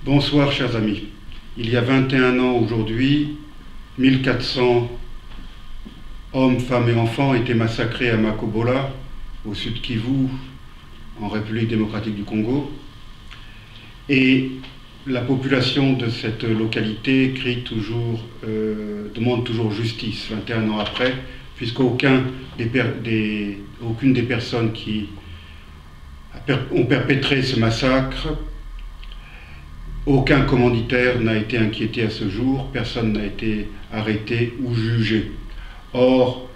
Bonsoir chers amis. Il y a 21 ans aujourd'hui, 1400 hommes, femmes et enfants étaient massacrés à Makobola, au sud Kivu, en République démocratique du Congo. Et la population de cette localité demande toujours justice, 21 ans après, puisqu'aucune des personnes qui ont perpétré ce massacre, aucun commanditaire n'a été inquiété à ce jour, personne n'a été arrêté ou jugé. Or,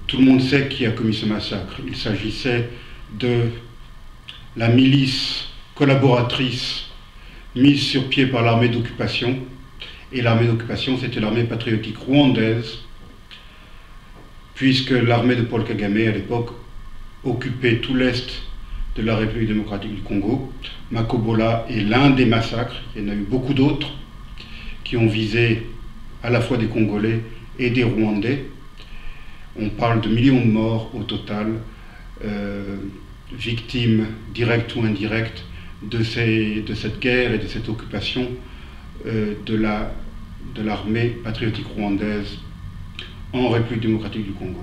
tout le monde sait qui a commis ce massacre. Il s'agissait de la milice collaboratrice mise sur pied par l'armée d'occupation. Et l'armée d'occupation, c'était l'armée patriotique rwandaise, puisque l'armée de Paul Kagame, à l'époque, occupait tout l'est de la République démocratique du Congo. Makobola est l'un des massacres, il y en a eu beaucoup d'autres, qui ont visé à la fois des Congolais et des Rwandais. On parle de millions de morts au total, victimes directes ou indirectes de cette guerre et de cette occupation de l'armée patriotique rwandaise en République démocratique du Congo.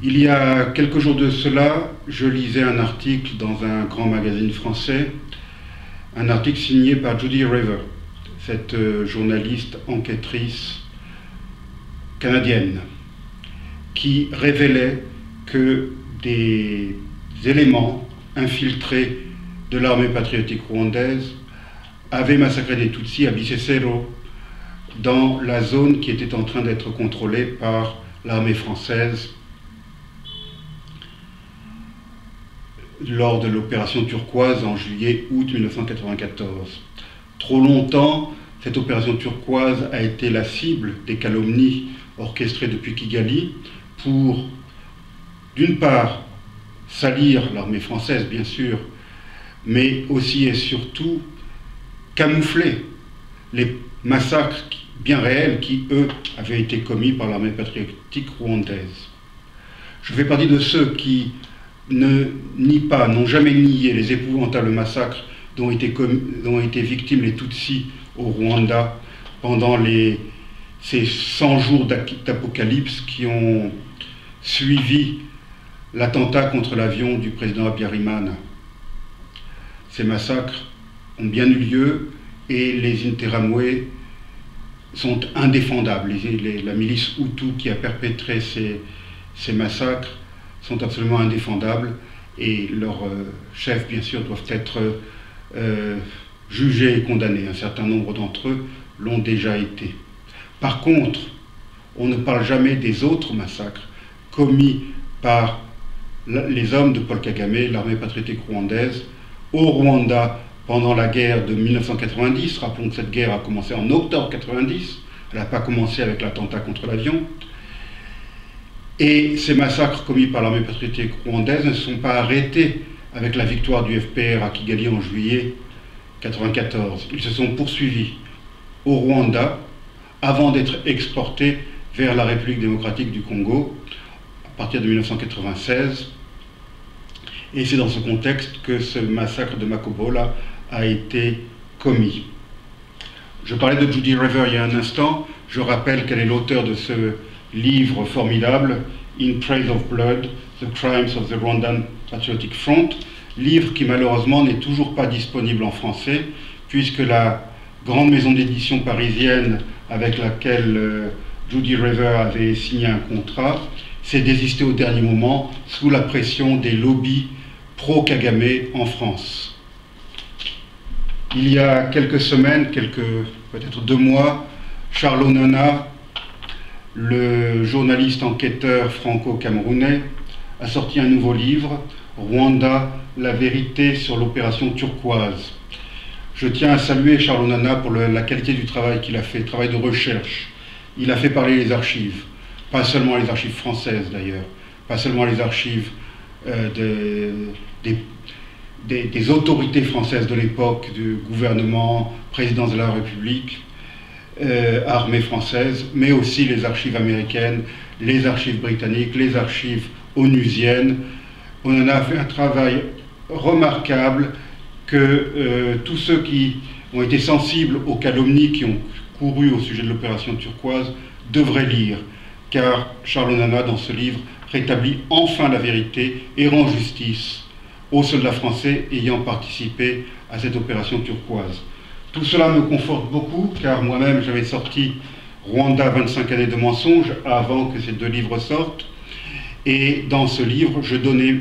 Il y a quelques jours de cela, je lisais un article dans un grand magazine français, un article signé par Judy River, cette journaliste enquêtrice canadienne, qui révélait que des éléments infiltrés de l'armée patriotique rwandaise avaient massacré des Tutsis à Bisesero, dans la zone qui était en train d'être contrôlée par l'armée française lors de l'opération turquoise en juillet-août 1994. Trop longtemps, cette opération turquoise a été la cible des calomnies orchestrées depuis Kigali pour, d'une part, salir l'armée française, bien sûr, mais aussi et surtout camoufler les massacres bien réels qui, eux, avaient été commis par l'armée patriotique rwandaise. Je fais partie de ceux qui n'ont jamais nié les épouvantables massacres dont ont été victimes les Tutsis au Rwanda pendant ces 100 jours d'apocalypse qui ont suivi l'attentat contre l'avion du président Habyarimana. Ces massacres ont bien eu lieu et les Interamwe sont indéfendables. La milice Hutu qui a perpétré ces massacres sont absolument indéfendables et leurs chefs, bien sûr, doivent être jugés et condamnés. Un certain nombre d'entre eux l'ont déjà été. Par contre, on ne parle jamais des autres massacres commis par les hommes de Paul Kagame, l'armée patriotique rwandaise, au Rwanda pendant la guerre de 1990. Rappelons que cette guerre a commencé en octobre 1990, elle n'a pas commencé avec l'attentat contre l'avion. Et ces massacres commis par l'armée patriotique rwandaise ne sont pas arrêtés avec la victoire du FPR à Kigali en juillet 1994. Ils se sont poursuivis au Rwanda avant d'être exportés vers la République démocratique du Congo à partir de 1996. Et c'est dans ce contexte que ce massacre de Makobola a été commis. Je parlais de Judy River il y a un instant. Je rappelle qu'elle est l'auteur de ce livre formidable, In Praise of Blood, The Crimes of the Rwandan Patriotic Front, livre qui malheureusement n'est toujours pas disponible en français, puisque la grande maison d'édition parisienne avec laquelle Judy River avait signé un contrat s'est désistée au dernier moment sous la pression des lobbies pro-Kagame en France. Il y a quelques semaines, peut-être 2 mois, Charles Onana, le journaliste enquêteur franco-camerounais, a sorti un nouveau livre, Rwanda, la vérité sur l'opération turquoise. Je tiens à saluer Charles Onana pour la qualité du travail qu'il a fait, travail de recherche. Il a fait parler les archives, pas seulement les archives françaises d'ailleurs, pas seulement les archives des autorités françaises de l'époque, du gouvernement, présidence de la République, armée française, mais aussi les archives américaines, les archives britanniques, les archives onusiennes. On en a fait un travail remarquable que tous ceux qui ont été sensibles aux calomnies qui ont couru au sujet de l'opération turquoise devraient lire, car Charles Onana, dans ce livre, rétablit enfin la vérité et rend justice aux soldats français ayant participé à cette opération turquoise. Tout cela me conforte beaucoup, car moi-même j'avais sorti Rwanda, 25 années de mensonges avant que ces deux livres sortent, et dans ce livre, je donnais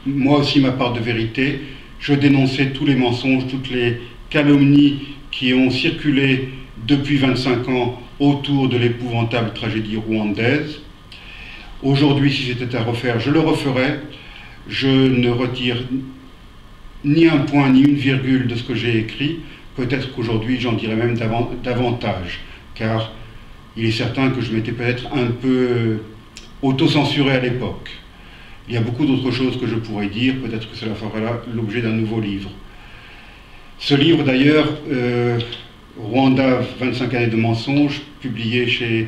moi aussi ma part de vérité, je dénonçais tous les mensonges, toutes les calomnies qui ont circulé depuis 25 ans autour de l'épouvantable tragédie rwandaise. Aujourd'hui, si c'était à refaire, je le referais. Je ne retire ni un point ni une virgule de ce que j'ai écrit. Peut-être qu'aujourd'hui, j'en dirais même davantage, car il est certain que je m'étais peut-être un peu auto-censuré à l'époque. Il y a beaucoup d'autres choses que je pourrais dire, peut-être que cela fera l'objet d'un nouveau livre. Ce livre d'ailleurs, Rwanda, 25 années de mensonges, publié chez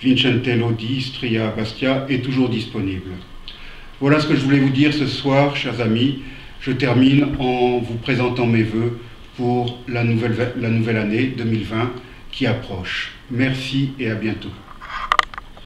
Vincentello di Istria Bastia, est toujours disponible. Voilà ce que je voulais vous dire ce soir, chers amis. Je termine en vous présentant mes vœux pour la nouvelle année 2020 qui approche. Merci et à bientôt.